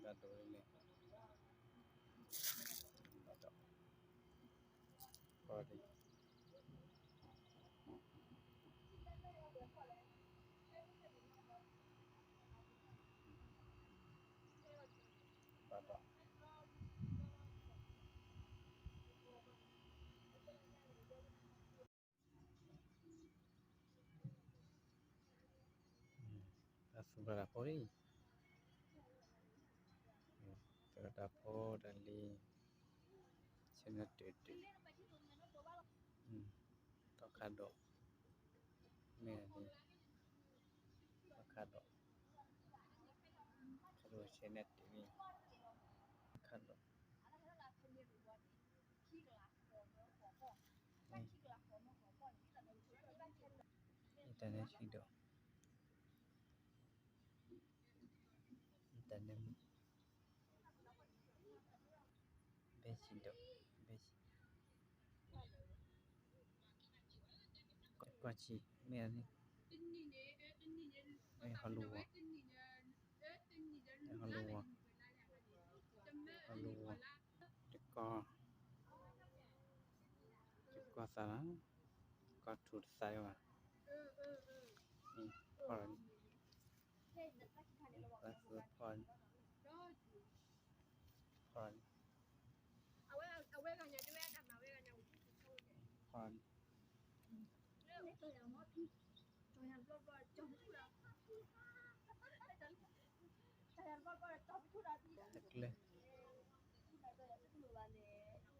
Gatoril body bata Asubra pori Terdapo dari Senatete Tocado Meri Tocado Terus Senate ini Tocado Internet video Internet Besido Besi Quachi Meri Halua Halua Halua Teko sana Ko tur saya Porn Porn Porn Porn Tekle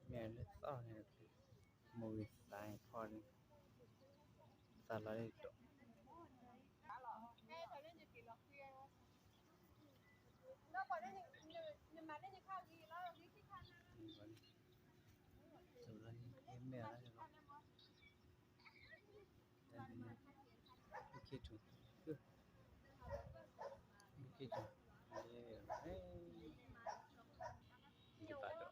Meri so Movie sign porn Salarito Sudah email dan begitu begitu Dipado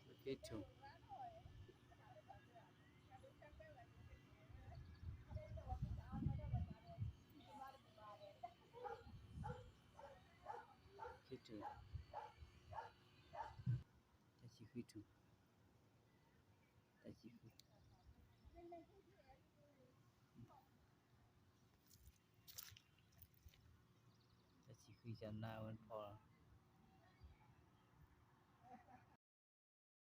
begitu begitu begitu begitu begituจะน่าวันพอ